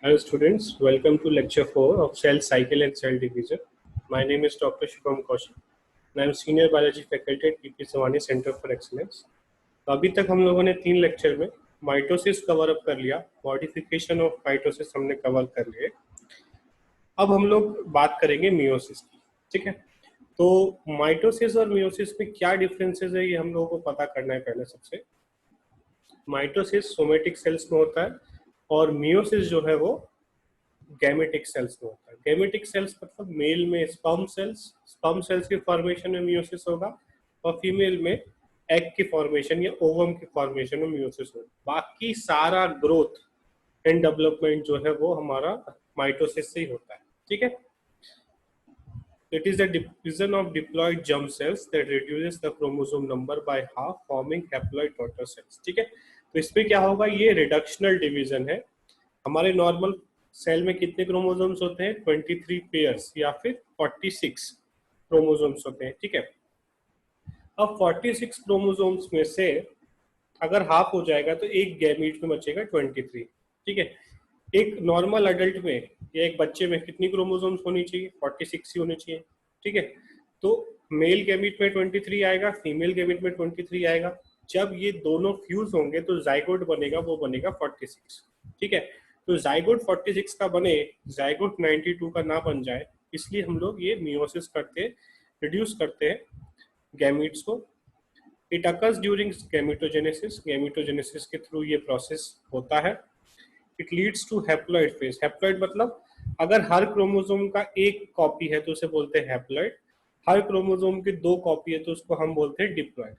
Hello students, welcome to lecture 4 of Cell Cycle and Cell Division. My name is Dr. Shubham Kaushik and I am Senior Biology Faculty at PP Sawani Center for Excellence. तो अभी तक हम लोगों ने 3 lecture में mitosis cover up कर लिया, modification of mitosis हमने कवर कर लिए। अब हम लोग बात करेंगे मियोसिस की, ठीक है। तो माइटोसिस और मियोसिस में क्या डिफरेंसेस है ये हम लोगों को पता करना है। पहले सबसे माइटोसिस सोमेटिक सेल्स में होता है और मियोसिस जो है वो गैमेटिक सेल्स में होता है। गैमेटिक सेल्स मतलब मेल में स्पर्म सेल्स की फॉर्मेशन में मियोसिस होगा और फीमेल में एग की फॉर्मेशन या ओवम की फॉर्मेशन में मियोसिस होगा। बाकी सारा ग्रोथ एंड डेवलपमेंट जो है वो हमारा माइटोसिस से ही होता है, ठीक है। It is the division of diploid germ cells that reduces the chromosome number by half, forming haploid daughter cells, ठीक है। तो इसमें क्या होगा, ये रिडक्शनल डिवीजन है। हमारे नॉर्मल सेल में कितने क्रोमोसोम्स होते हैं? 23 पेयर्स या फिर 46 क्रोमोसोम्स होते हैं, ठीक है। अब 46 क्रोमोसोम्स में से अगर हाफ हो जाएगा तो एक गैमीट में बचेगा 23, ठीक है। एक नॉर्मल अडल्ट में या एक बच्चे में कितनी क्रोमोसोम्स होनी चाहिए? 46 ही होनी चाहिए, ठीक है। तो मेल गैमीट में 23 आएगा, फीमेल गैमीट में 23 आएगा। जब ये दोनों फ्यूज होंगे तो जाइगोट बनेगा, वो बनेगा 46, ठीक है। तो जाइगोट 46 का बने, जाइगोट 92 का ना बन जाए, इसलिए हम लोग ये मियोसिस करते हैं, रिड्यूस करते हैं गैमीट्स को। It occurs during gametogenesis, gametogenesis के थ्रू ये प्रोसेस होता है। It leads to haploid phase. Haploid मतलब अगर हर क्रोमोसोम का एक कॉपी है तो उसे बोलते हैं हैप्लॉइड, हर क्रोमोसोम की 2 कॉपी है तो उसको हम बोलते हैं डिप्लॉइड।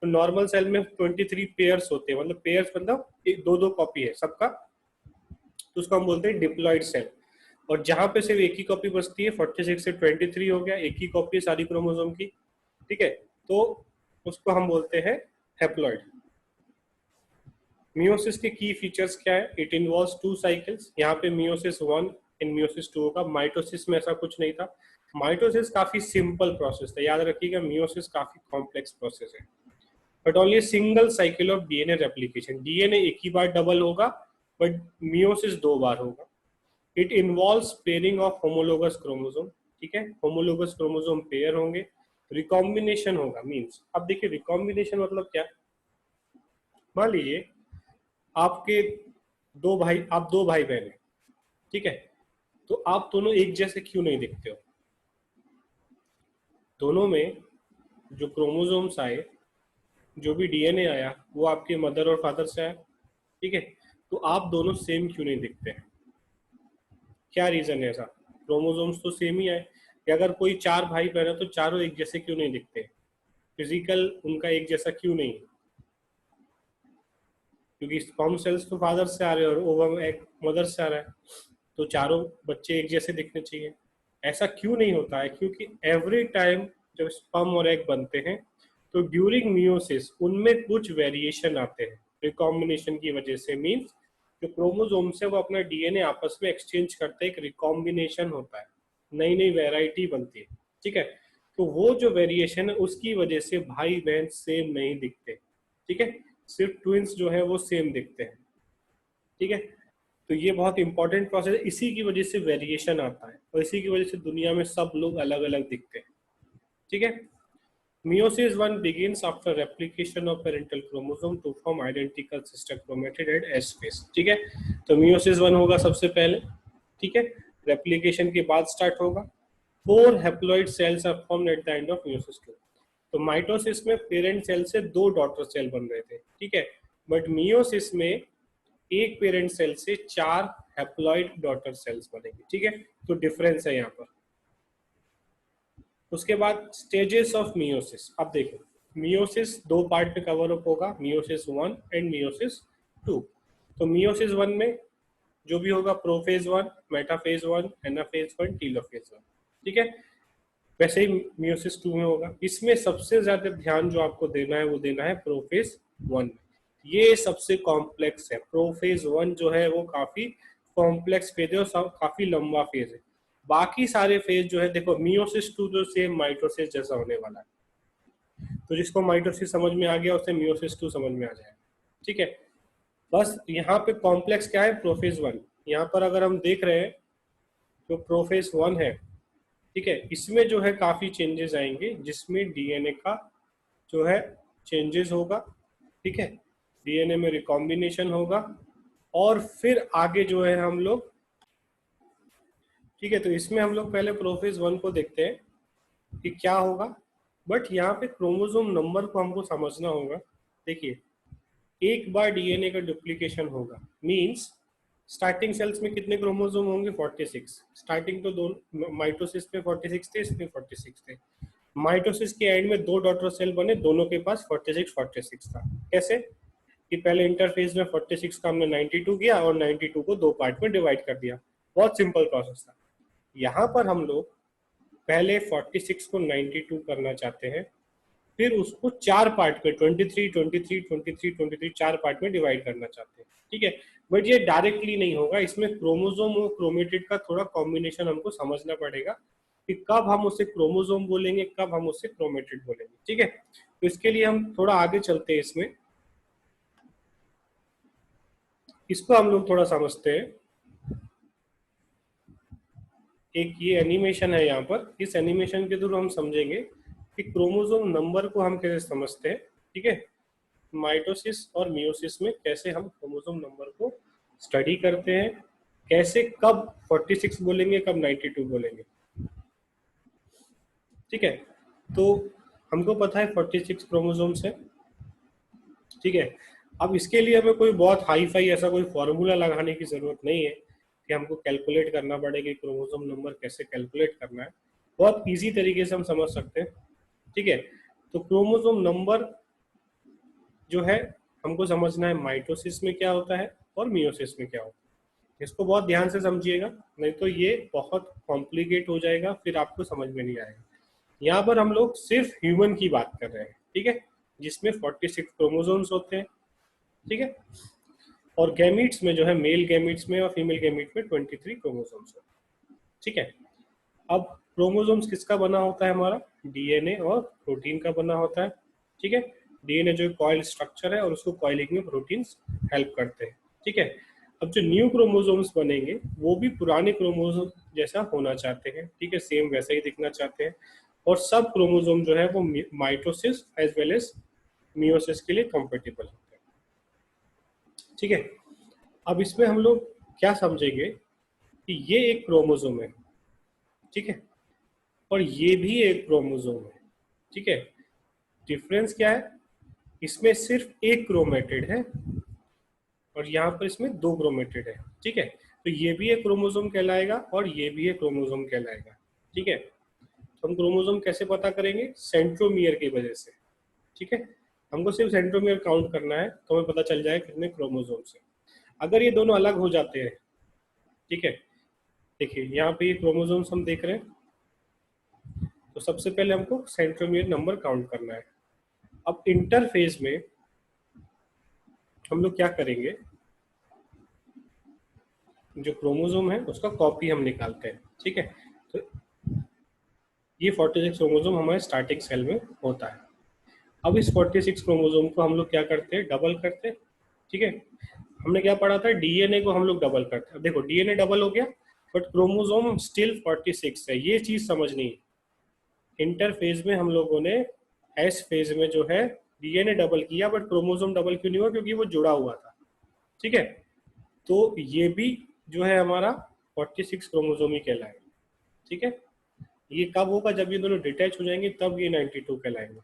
तो नॉर्मल सेल में 23 पेयर्स होते हैं, मतलब पेयर्स मतलब 2-2 कॉपी है सबका, तो उसको हम बोलते हैं डिप्लॉइड सेल। और जहां पे सिर्फ एक ही कॉपी बचती है, 46 से 23 हो गया, एक ही कॉपी है सारी क्रोमोसोम की, ठीक है, तो उसको हम बोलते हैं हैप्लॉइड। मियोसिस के की फीचर्स क्या है? It involves 2 cycles. यहाँ पे मियोसिस 1 एंड मियोसिस 2 होगा। माइटोसिस में ऐसा कुछ नहीं था। माइटोसिस काफी सिंपल प्रोसेस था, याद रखिएगा। मियोसिस काफी कॉम्प्लेक्स प्रोसेस है, but only single cycle of DNA replication. DNA एक ही बार डबल होगा, बट मियोसिस 2 बार होगा। It involves pairing of homologous chromosome, ठीक है। होमोलोगस क्रोमोसोम पेयर होंगे, रिकॉम्बिनेशन होगा। मींस अब देखिए रिकॉम्बिनेशन मतलब क्या। मान लीजिए आपके आप दो भाई बहन हैं, ठीक है। तो आप दोनों एक जैसे क्यों नहीं दिखते हो? दोनों में जो क्रोमोसोम्स आए, जो भी डीएनए आया, वो आपके मदर और फादर से आया, ठीक है। तो आप दोनों सेम क्यों नहीं दिखते हैं? क्या रीजन है ऐसा? क्रोमोसोम्स तो सेम ही आए। या अगर कोई 4 भाई बहन है तो चारों एक जैसे क्यों नहीं दिखते? फिजिकल उनका एक जैसा क्यों नहीं? क्योंकि स्पर्म सेल्स तो फादर से आ रहे हैं और ओवम एक मदर से आ रहा है, तो चारों बच्चे एक जैसे दिखने चाहिए। ऐसा क्यों नहीं होता है? क्योंकि एवरी टाइम जब स्पर्म और एग बनते हैं तो ड्यूरिंग मियोसिस उनमें कुछ वेरिएशन आते हैं रिकॉम्बिनेशन की वजह से। मींस जो क्रोमोसोम से वो अपना डीएनए आपस में एक्सचेंज करते हैं, एक रिकॉम्बिनेशन होता है, नई नई वेराइटी बनती है, ठीक है। तो वो जो वेरिएशन है उसकी वजह से भाई बहन सेम नहीं दिखते, ठीक है। सिर्फ ट्विंस जो है वो सेम दिखते हैं, ठीक है। तो ये बहुत इंपॉर्टेंट प्रोसेस है, इसी की वजह से वेरिएशन आता है और इसी की वजह से दुनिया में सब लोग अलग अलग दिखते हैं, ठीक है। Meiosis 1 begins after replication of parental chromosome to form identical sister chromatid at S phase, ठीक है। तो Meiosis 1 होगा सबसे पहले, ठीक है, रेप्लिकेशन के बाद स्टार्ट होगा। 4 haploid cells are formed at the end of Meiosis 2। तो माइटोसिस में पेरेंट सेल से 2 डॉटर सेल बन रहे थे, ठीक है, बट मियोसिस में एक पेरेंट सेल से 4 हैप्लॉइड डॉटर सेल्स बनेंगे, ठीक है। तो डिफरेंस है यहाँ पर। उसके बाद स्टेजेस ऑफ मियोसिस। अब देखो मियोसिस 2 पार्ट में कवर अप होगा, मियोसिस 1 एंड मियोसिस 2। तो मियोसिस 1 में जो भी होगा प्रोफेज 1, मेटाफेज 1, एनाफेज 1, टीलोफेज 1, ठीक है। वैसे ही मियोसिस 2 में होगा। इसमें सबसे ज्यादा ध्यान जो आपको देना है वो देना है प्रोफेज 1। ये सबसे कॉम्प्लेक्स है। प्रोफेज 1 जो है वो काफी कॉम्प्लेक्स फेज है और काफी लंबा फेज है। बाकी सारे फेज जो है, देखो मियोसिस 2 जो सेम माइटोसिस जैसा होने वाला है, तो जिसको माइटोसिस समझ में आ गया उसे मियोसिस 2 समझ में आ जाएगा, ठीक है। बस यहाँ पे कॉम्प्लेक्स क्या है? प्रोफेज 1। यहाँ पर अगर हम देख रहे हैं जो प्रोफेज 1 है, ठीक है, इसमें जो है काफी चेंजेस आएंगे, जिसमें डीएनए का जो है चेंजेस होगा, ठीक है, डीएनए में रिकॉम्बिनेशन होगा, और फिर आगे जो है हम लोग, ठीक है, तो इसमें हम लोग पहले प्रोफेज 1 को देखते हैं कि क्या होगा। बट यहाँ पे क्रोमोसोम नंबर को हमको समझना होगा। देखिए, एक बार डीएनए का डुप्लीकेशन होगा, मींस स्टार्टिंग सेल्स में कितने क्रोमोसोम होंगे? 46। स्टार्टिंग तो दो माइटोसिस में 46 थे, इसमें 46 थे। माइटोसिस के एंड में दो डॉटर सेल बने, दोनों के पास 46 था। कैसे? कि पहले इंटरफेज में 46 का हमने 92 किया और 92 को दो पार्ट में डिवाइड कर दिया। बहुत सिंपल प्रोसेस था। यहाँ पर हम लोग पहले 46 को 92 करना चाहते हैं, फिर उसको चार पार्ट में 23, 23, 23, 23 चार पार्ट में डिवाइड करना चाहते हैं, ठीक है। बट ये डायरेक्टली नहीं होगा, इसमें क्रोमोसोम और क्रोमेटिड का थोड़ा कॉम्बिनेशन हमको समझना पड़ेगा कि कब हम उसे क्रोमोसोम बोलेंगे, कब हम उसे क्रोमेटिड बोलेंगे, ठीक है। तो इसके लिए हम थोड़ा आगे चलते हैं, इसमें इसको हम लोग थोड़ा समझते हैं। एक ये एनिमेशन है यहाँ पर, इस एनिमेशन के थ्रू हम समझेंगे कि क्रोमोसोम नंबर को हम कैसे समझते हैं, ठीक है। माइटोसिस और मियोसिस में कैसे हम क्रोमोसोम नंबर को स्टडी करते हैं, कैसे कब 46 बोलेंगे, कब 92 बोलेंगे, ठीक है। तो हमको पता है 46 क्रोमोसोम्स है, ठीक है। अब इसके लिए हमें कोई बहुत हाई फाई ऐसा कोई फॉर्मूला लगाने की जरूरत नहीं है कि हमको कैलकुलेट करना पड़े कि क्रोमोसोम नंबर कैसे कैलकुलेट करना है। बहुत इजी तरीके से हम समझ सकते हैं, ठीक है। तो क्रोमोसोम नंबर जो है हमको समझना है माइटोसिस में क्या होता है और मियोसिस में क्या होता है। इसको बहुत ध्यान से समझिएगा, नहीं तो ये बहुत कॉम्प्लिकेट हो जाएगा, फिर आपको समझ में नहीं आएगा। यहाँ पर हम लोग सिर्फ ह्यूमन की बात कर रहे हैं, ठीक है, जिसमें 46 क्रोमोसोम्स होते हैं, ठीक है। और गैमीट्स में जो है, मेल गैमीट्स में और फीमेल गैमीट में 23 क्रोमोसोम्स होते हैं, ठीक है। अब क्रोमोसोम्स किसका बना होता है? हमारा डीएनए और प्रोटीन का बना होता है, ठीक है। डीएनए जो कॉइल स्ट्रक्चर है और उसको कॉइलिंग में प्रोटीन्स हेल्प करते हैं, ठीक है। अब जो न्यू क्रोमोसोम्स बनेंगे वो भी पुराने क्रोमोसोम जैसा होना चाहते हैं, ठीक है, सेम वैसा ही दिखना चाहते हैं। और सब क्रोमोसोम जो है वो mitosis as well as meiosis के लिए कंपेटेबल होते हैं, ठीक है। अब इसमें हम लोग क्या समझेंगे कि ये एक क्रोमोसोम है, ठीक है, और ये भी एक क्रोमोसोम है, ठीक है। डिफरेंस क्या है? इसमें सिर्फ एक क्रोमेटिड है और यहाँ पर इसमें दो क्रोमेटिड है, ठीक है। तो ये भी एक क्रोमोसोम कहलाएगा और ये भी एक क्रोमोसोम कहलाएगा, ठीक है। तो हम क्रोमोसोम कैसे पता करेंगे? सेंट्रोमियर की वजह से, ठीक है। हमको सिर्फ सेंट्रोमियर काउंट करना है तो हमें पता चल जाएगा कितने क्रोमोसोम्स हैं। अगर ये दोनों अलग हो जाते हैं, ठीक है, देखिए यहाँ पे ये क्रोमोसोम्स हम देख रहे हैं, तो सबसे पहले हमको सेंट्रोमियर नंबर काउंट करना है। अब इंटरफेज में हम लोग क्या करेंगे, जो क्रोमोसोम है उसका कॉपी हम निकालते हैं, ठीक है। तो ये 46 क्रोमोसोम हमारे स्टार्टिंग सेल में होता है। अब इस 46 क्रोमोसोम को हम लोग क्या करते हैं? डबल करते हैं, ठीक है। हमने क्या पढ़ा था? डीएनए को हम लोग डबल करते हैं। देखो डीएनए डबल हो गया बट क्रोमोसोम स्टिल 46 है, ये चीज समझनी है। इंटरफेज में हम लोगों ने एस फेज में जो है डीएनए डबल किया बट क्रोमोसोम डबल क्यों नहीं हुआ? क्योंकि वो जुड़ा हुआ था, ठीक है। तो ये भी जो है हमारा 46 क्रोमोसोम ही कहलाएगा, ठीक है। ये कब होगा? जब ये दोनों डिटैच हो जाएंगे तब ये 92 कहलाएंगे।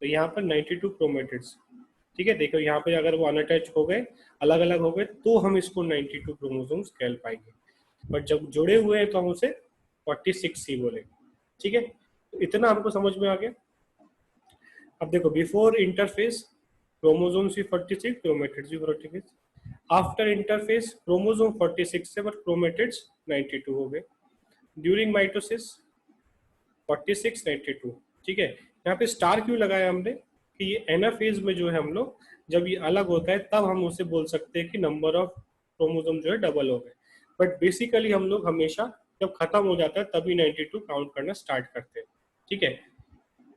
तो यहाँ पर 92 क्रोमेटिड्स, ठीक है। देखो यहाँ पे अगर वो अनअटैच हो गए, अलग अलग हो गए, तो हम इसको 92 क्रोमोसोम्स कह पाएंगे। बट जब जुड़े हुए हैं तो हम उसे 46 ही बोलेंगे, ठीक है। तो इतना हमको समझ में आ गया। अब देखो, बिफोर इंटरफेस क्रोमोसोम्स भी 46, क्रोमेटिड्स भी 46। आफ्टर इंटरफेस क्रोमोसोम 46 से बट क्रोमेटिड्स 92 हो गए। ड्यूरिंग माइटोसिस 46, 92, ठीक है। यहाँ पे स्टार क्यों लगाया हमने? कि ये एनाफेज में जो है हम लोग जब ये अलग होता है तब हम उसे बोल सकते हैं कि नंबर ऑफ क्रोमोसोम जो है डबल हो गए। बट बेसिकली हम लोग हमेशा जब खत्म हो जाता है तभी 92 काउंट करना स्टार्ट करते हैं, ठीक है।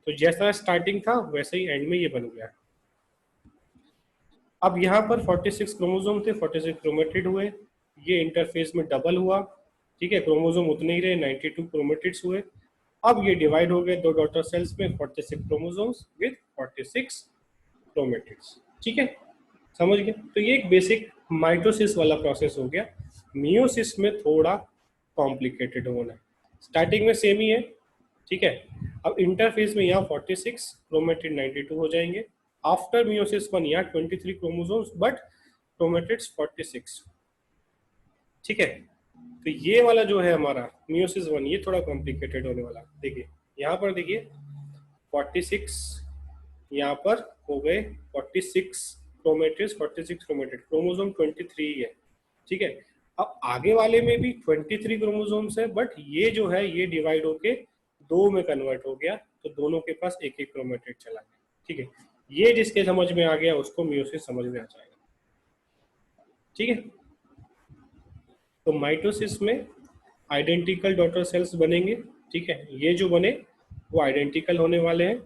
तो जैसा स्टार्टिंग था वैसे ही एंड में ये बन गया। अब यहाँ पर 46 क्रोमोसोम थे, 46 क्रोमेटिड हुए, ये इंटरफेस में डबल हुआ, ठीक है, क्रोमोसोम उतने ही रहे, 92 क्रोमेटिड्स हुए। अब ये डिवाइड हो गए दो डॉटर सेल्स में, 46 क्रोमोसोम्स विद 46 क्रोमेटिड्स, ठीक है, समझ गए। तो ये एक बेसिक माइटोसिस वाला प्रोसेस हो गया। मियोसिस में थोड़ा कॉम्प्लिकेटेड होना है, स्टार्टिंग में सेम ही है, ठीक है। अब इंटरफेस में यहाँ 46 क्रोमेटिड 92 हो जाएंगे। आफ्टर मियोसिस वन यहाँ 23 क्रोमोसोम्स बट क्रोमेटिड्स 46, ठीक है। तो ये वाला जो है हमारा मियोसिस वन, ये थोड़ा कॉम्प्लिकेटेड होने वाला। देखिए यहाँ पर देखिए 46, यहाँ पर हो गए 46 क्रोमेटिड्स, 46 क्रोमेटिड, क्रोमोसोम 23 ही है, ठीक है। अब आगे वाले में भी 23 क्रोमोसोम्स है, बट ये जो है ये डिवाइड होके दो में कन्वर्ट हो गया, तो दोनों के पास एक एक क्रोमेटिड चला गया, ठीक है। ये जिसके समझ में आ गया उसको मियोसिस समझ में आ जाएगा, ठीक है। तो माइटोसिस में आइडेंटिकल डॉटर सेल्स बनेंगे, ठीक है, ये जो बने वो आइडेंटिकल होने वाले हैं।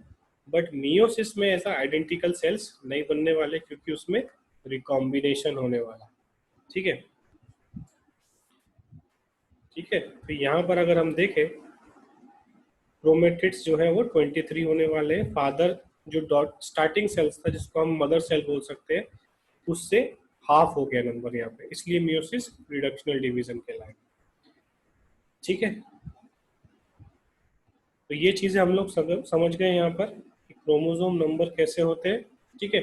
बट मियोसिस में ऐसा आइडेंटिकल सेल्स नहीं बनने वाले, क्योंकि उसमें रिकॉम्बिनेशन होने वाला, ठीक है, ठीक है। तो यहाँ पर अगर हम देखें, क्रोमेटिड्स जो है वो 23 होने वाले हैं। फादर जो डॉट स्टार्टिंग सेल्स था जिसको हम मदर सेल बोल सकते हैं, उससे हाफ हो गया नंबर यहाँ पे, इसलिए मियोसिस रिडक्शनल डिवीजन कहलाएगा, ठीक है। तो ये चीजें हम लोग समझ गए यहाँ पर कि क्रोमोसोम नंबर कैसे होते हैं, ठीक है।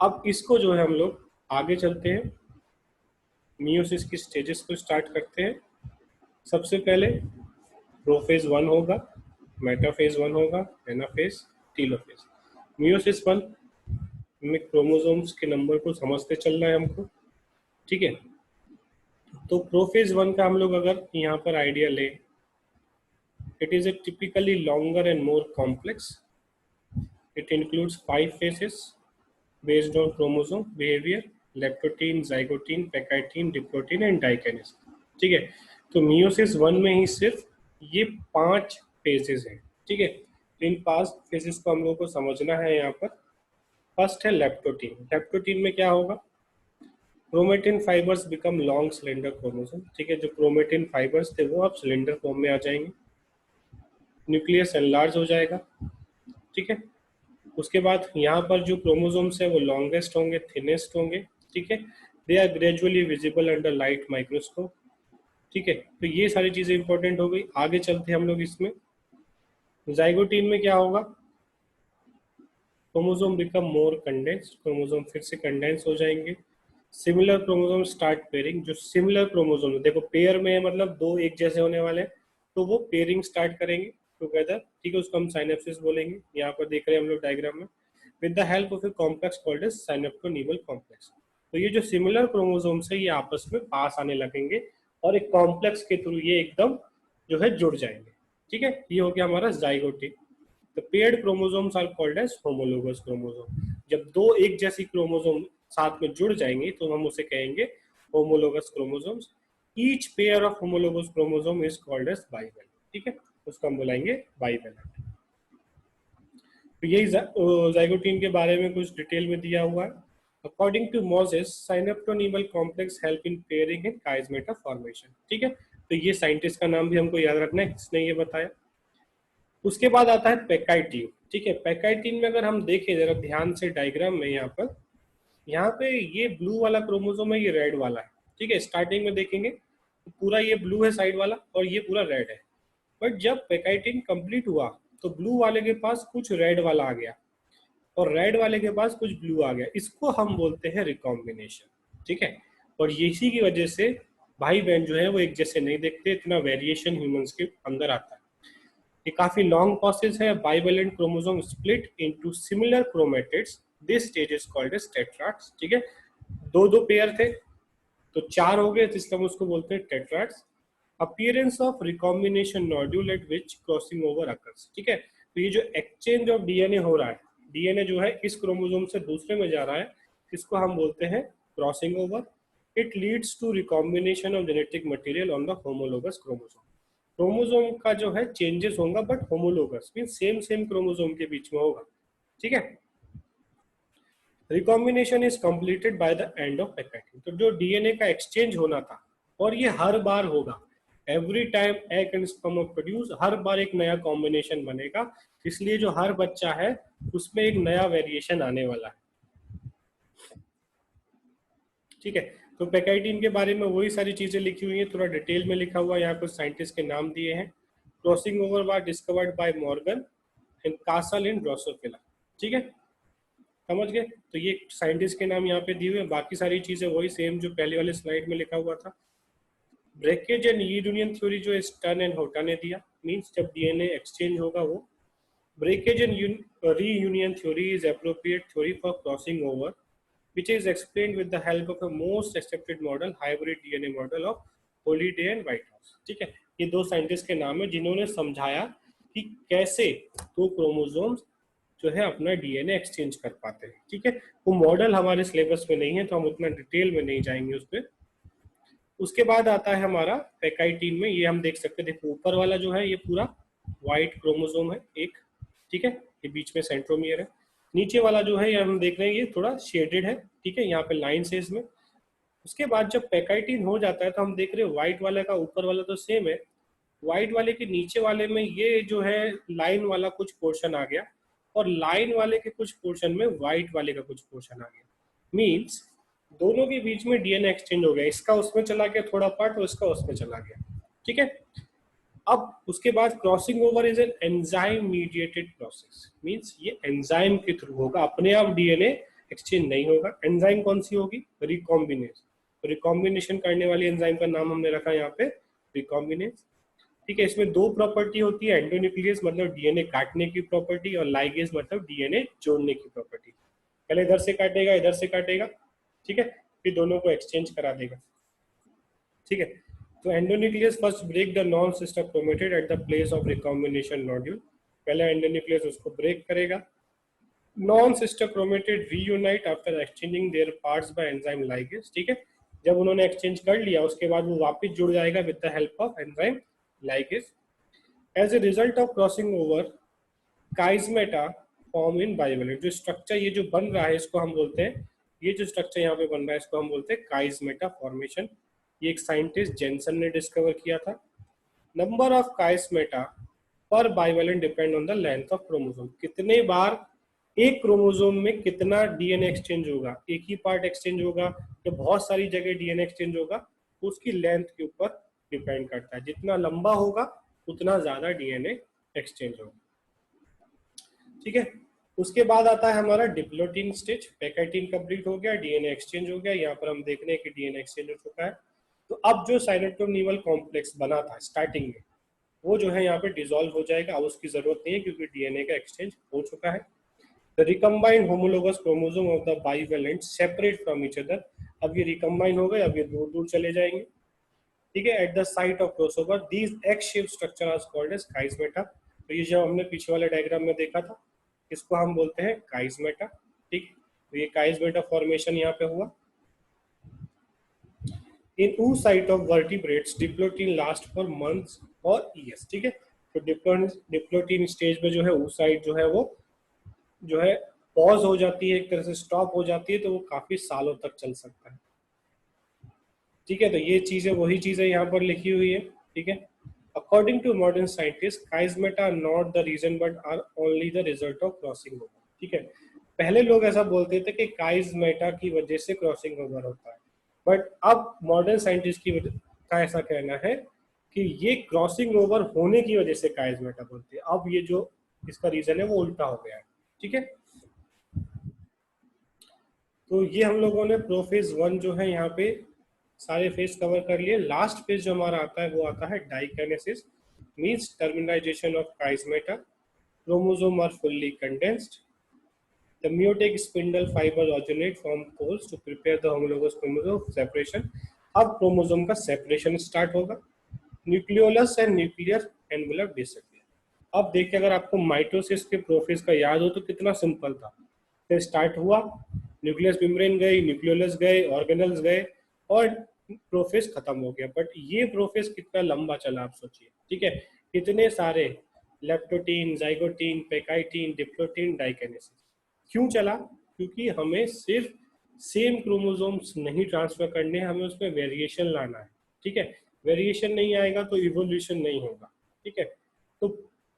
अब इसको जो है हम लोग आगे चलते हैं, मियोसिस की स्टेजेस को स्टार्ट करते हैं। सबसे पहले प्रोफेज वन होगा, मेटाफेज वन होगा, एनाफेज, टीलोफेज। मियोसिस वन में क्रोमोसोम्स के नंबर को समझते चलना है हमको, ठीक है। तो प्रोफेज वन का हम लोग अगर यहाँ पर आइडिया ले, it is a typically longer and more complex. It includes 5 phases based on chromosome behavior: leptotene, zygotene, pachytene, diplotene and diakinesis, ठीक है। तो मियोसिस वन में ही सिर्फ ये 5 फेजेस हैं, ठीक है। तो इन 5 फेजेस को हम लोग को समझना है यहाँ पर। फर्स्ट है लैक्टोटीन। लैक्टोटीन में क्या होगा, chromatin fibres become long cylinder chromosome, ठीक है। जो क्रोमेटिन फाइबर्स थे वो अब सिलेंडर फॉर्म में आ जाएंगे, न्यूक्लियस एनलार्ज हो जाएगा, ठीक है। उसके बाद यहाँ पर जो क्रोमोसोम्स है वो लॉन्गेस्ट होंगे, थिनेस्ट होंगे, ठीक है। They are gradually visible under light microscope, ठीक है। तो ये सारी चीजें इंपॉर्टेंट हो गई। आगे चलते हैं हम लोग इसमें। जाइगोटीन में क्या होगा, chromosome become more condensed, chromosome फिर से कंडेंस हो जाएंगे। Similar chromosome start pairing. जो सिमिलर क्रोमोसोम देखो पेयर में है, मतलब दो एक जैसे होने वाले हैं, तो वो पेयरिंग स्टार्ट करेंगे टुगेदर, ठीक है। उसको हम साइनेप्सिस बोलेंगे। यहाँ पर देख रहे हैं हम लोग डायग्राम में, with the help of a complex called as synaptonemal complex. तो ये जो सिमिलर क्रोमोसोम्स है ये आपस में पास आने लगेंगे और एक कॉम्प्लेक्स के थ्रू ये एकदम जो है जुड़ जाएंगे, ठीक है। ये हो गया हमारा zygotic. The paired chromosomes are called as homologous chromosome. जब दो एक जैसी क्रोमोसोम साथ में जुड़ जाएंगे तो हम उसे कहेंगे homologous chromosomes. Each pair of homologous chromosome is called as bivalent, ठीक है, उसको हम बुलाएंगे bivalent। तो यही जाइगोटीन के बारे में कुछ डिटेल में दिया हुआ है। According to Moses, synaptonemal complex help in pairing and chiasmata formation, ठीक है। तो ये साइंटिस्ट का नाम भी हमको याद रखना है, किसने ये बताया। उसके बाद आता है पैकाइटीन, ठीक है। पैकाइटीन में अगर हम देखें जरा ध्यान से डायग्राम में, यहाँ पे ये ब्लू वाला क्रोमोसोम है, ये रेड वाला है, ठीक है। स्टार्टिंग में देखेंगे तो पूरा ये ब्लू है साइड वाला और ये पूरा रेड है। बट जब पैकाइटीन कंप्लीट हुआ तो ब्लू वाले के पास कुछ रेड वाला आ गया और रेड वाले के पास कुछ ब्लू आ गया, इसको हम बोलते हैं रिकॉम्बिनेशन, ठीक है। और इसी की वजह से भाई बहन जो है वो एक जैसे नहीं देखते, इतना वेरिएशन ह्यूमंस के अंदर आता है। ये काफी लॉन्ग प्रोसेस है। Bivalent chromosome split into similar chromatids, this stage is called as tetrads, ठीक है। दो दो पेयर थे तो चार हो गए, तो इसलिए हम उसको बोलते हैं टेट्राड्स। Appearance of recombination nodule eight which crossing over occurs, ठीक है। तो ये जो एक्सचेंज ऑफ डीएनए हो रहा है, डीएनए जो है इस क्रोमोसोम से दूसरे में जा रहा है, इसको हम बोलते हैं crossing over. It leads to recombination of genetic material on the homologous chromosome. Chromosome का जो है चेंजेस होगा but homologous mean same same chromosome के बीच में होगा, ठीक है। Recombination is completed by the end of packeting. तो जो डीएनए का एक्सचेंज होना था, और ये हर बार होगा, every time egg and sperm produce, हर बार एक नया कॉम्बिनेशन बनेगा, इसलिए जो हर बच्चा है उसमें एक नया वेरिएशन आने वाला है। ठीक है, तो पैकेटिन के बारे में वही सारी चीजें लिखी हुई हैं, थोड़ा डिटेल में लिखा हुआ है, यहाँ कुछ साइंटिस्ट के नाम दिए हैं। Crossing over was discovered by Morgan and castle in Drosophila. ठीक है, समझ गए? तो ये साइंटिस्ट के नाम यहाँ पे दिए हुए हैं, बाकी सारी चीजें वही सेम जो पहले वाले स्लाइड में लिखा हुआ था। ब्रेकेज एंड रीयूनियन थ्योरी जो स्टर्न एंड होटा ने दिया, मींस जब डीएनए एक्सचेंज होगा वो। Breakage and reunion theory is appropriate theory for crossing over, which is explained with the help of a most accepted model, hybrid DNA model of Holliday and Whitehouse। ठीक है, ये दो scientist के नाम है जिन्होंने समझाया कि कैसे दो क्रोमोसोम्स जो है अपना डीएनए एक्सचेंज कर पाते हैं। ठीक है, वो मॉडल हमारे सिलेबस में नहीं है तो हम उतना डिटेल में नहीं जाएंगे उस पर। उसके बाद आता है हमारा पैकाइटीन में, ये हम देख सकते हैं, देखो ऊपर वाला जो है ये पूरा व्हाइट क्रोमोसोम है एक, ठीक है, ये बीच में सेंट्रोमियर है। नीचे वाला जो है ये हम देख रहे हैं ये थोड़ा शेडेड है, ठीक है, यहाँ पे लाइन है इसमें। उसके बाद जब पैकाइटीन हो जाता है तो हम देख रहे हैं व्हाइट वाले का ऊपर वाला तो सेम है, व्हाइट वाले के नीचे वाले में ये जो है लाइन वाला कुछ पोर्शन आ गया, और लाइन वाले के कुछ पोर्शन में व्हाइट वाले का कुछ पोर्शन आ गया। मीन्स दोनों के बीच में डीएनए एक्सचेंज हो गया, इसका उसमें चला गया थोड़ा पार्ट और इसका उसमें चला गया। ठीक है, अब उसके बाद crossing over is an enzyme mediated process, means ये एंजाइम के थ्रू होगा, अपने आप डीएनए एक्सचेंज नहीं होगा। एंजाइम कौन सी होगी? रिकॉम्बिनेज। रिकॉम्बिनेशन करने वाली एंजाइम का नाम हमने रखा यहाँ पे रिकॉम्बिनेज। ठीक है, इसमें दो प्रॉपर्टी होती है, एंडोन्यूक्लियस मतलब डीएनए काटने की प्रॉपर्टी, और लाइगेज मतलब डीएनए जोड़ने की प्रॉपर्टी। पहले इधर से काटेगा इधर से काटेगा, ठीक है, फिर दोनों को एक्सचेंज करा देगा। ठीक है, तो endonuclease first break the non sister chromatid at the place of recombination nodule. पहले एंडोन्यूक्लियस उसको ब्रेक करेगा, non sister chromatid reunite after exchanging their parts by enzyme ligase. ठीक है, जब उन्होंने एक्सचेंज कर लिया उसके बाद वो वापस जुड़ जाएगा with the help of enzyme ligase. As a result of crossing over chiasmata form in bivalent. जो स्ट्रक्चर ये जो बन रहा है इसको हम बोलते हैं, ये जो स्ट्रक्चर यहाँ पे बन रहा है इसको हम बोलते हैं काइजमेटा फॉर्मेशन। ये एक साइंटिस्ट जेनसन ने डिस्कवर किया था। Number of chiasmata per bivalent depend on the length of chromosome. कितने बार एक क्रोमोसोम में कितना डीएनए एक्सचेंज होगा, एक ही पार्ट एक्सचेंज होगा या बहुत सारी जगह डीएनए एक्सचेंज होगा, उसकी लेंथ के ऊपर डिपेंड करता है। जितना लंबा होगा उतना ज्यादा डीएनए एक्सचेंज होगा। ठीक है, उसके बाद आता है हमारा डिप्लोटीन स्टेज। पैकेटीन कंप्लीट हो गया, डीएनए एक्सचेंज हो गया, यहाँ पर हम देख रहे हैं कि डीएनए एक्सचेंज हो चुका है। तो अब जो साइटोटोनिमल कॉम्प्लेक्स बना था स्टार्टिंग में वो जो है यहाँ पे डिसॉल्व हो जाएगा, अब उसकी जरूरत नहीं है क्योंकि डीएनए का एक्सचेंज हो चुका है। The recombined homologous chromosome of the bivalent separate from each other. अब ये रिकम्बाइन हो गए, अब ये दूर दूर चले जाएंगे। ठीक है, at the site of crossover these X shape structure are called as chiasmata. तो ये जो हमने पीछे वाले डायग्राम में देखा था इसको हम बोलते हैं काइजमेटा। ठीक, तो ये काइजमेटा फॉर्मेशन यहाँ पे हुआ। इन ऊ site of vertebrates diplotene last for months और ईयर्स। ठीक है, तो डिप्लोटीन स्टेज में जो है ऊ साइट जो है वो जो है पॉज हो जाती है, एक तरह से स्टॉप हो जाती है, तो वो काफी सालों तक चल सकता है। ठीक है, तो ये चीजें वही चीजें यहाँ पर लिखी हुई है। ठीक है, according to modern scientist chiasmata not the reason but are only the result of crossing over. ठीक है, पहले लोग ऐसा बोलते थे कि काइजमेटा की वजह से क्रॉसिंग ओवर होता है, बट अब मॉडर्न साइंटिस्ट का ऐसा कहना है कि ये क्रॉसिंग ओवर होने की वजह से काइजमेटा बोलते हैं। अब ये जो इसका रीजन है वो उल्टा हो गया है। ठीक है, तो ये हम लोगों ने प्रोफेज 1 जो है यहाँ पे सारे फेज कवर कर लिए। लास्ट फेज जो हमारा आता है वो आता है diakinesis, means terminalization of chiasmata. Chromosome are fully condensed, the meiotic spindle fibers originate from poles to prepare the homologous chromosome separation। अब क्रोमोसोम का सेपरेशन स्टार्ट होगा, nucleolus and nuclear envelope disappear. अब देखिए, अगर आपको माइटोसिस के prophase का याद हो तो कितना सिंपल था। फिर स्टार्ट हुआ, न्यूक्लियस मेम्ब्रेन गई, न्यूक्लियोलस गए, ऑर्गेनल्स गए और प्रोफेज खत्म हो गया। बट ये प्रोफेज कितना लंबा चला आप सोचिए। ठीक है, इतने सारे leptotene, zygotene, pachytene, diplotene, diakinesis क्यों चला? क्योंकि हमें सिर्फ सेम क्रोमोसोम्स नहीं ट्रांसफर करने हैं, हमें उसमें वेरिएशन लाना है। ठीक है, वेरिएशन नहीं आएगा तो इवोल्यूशन नहीं होगा। ठीक है, तो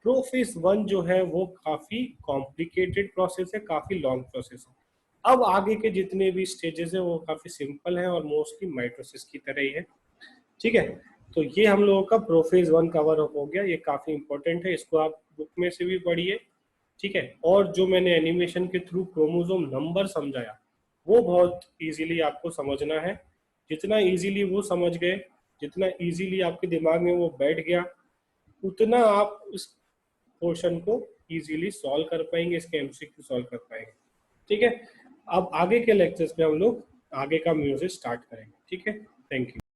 प्रोफेज 1 जो है वो काफी कॉम्प्लिकेटेड प्रोसेस है, काफी लॉन्ग प्रोसेस है। अब आगे के जितने भी स्टेजेस है वो काफी सिंपल है और मोस्टली माइटोसिस की तरह ही है। ठीक है, तो ये हम लोगों का प्रोफेज 1 कवर हो गया, ये काफी इंपॉर्टेंट है, इसको आप बुक में से भी पढ़िए। ठीक है, और जो मैंने एनिमेशन के थ्रू क्रोमोसोम नंबर समझाया वो बहुत इजीली आपको समझना है। जितना इजीली वो समझ गए, जितना इजीली आपके दिमाग में वो बैठ गया, उतना आप इस पोर्शन को इजीली सॉल्व कर पाएंगे, इसके एमसीक्यू सॉल्व कर पाएंगे। ठीक है, अब आगे के लेक्चर्स में हम लोग आगे का म्यूजिक स्टार्ट करेंगे। ठीक है, थैंक यू।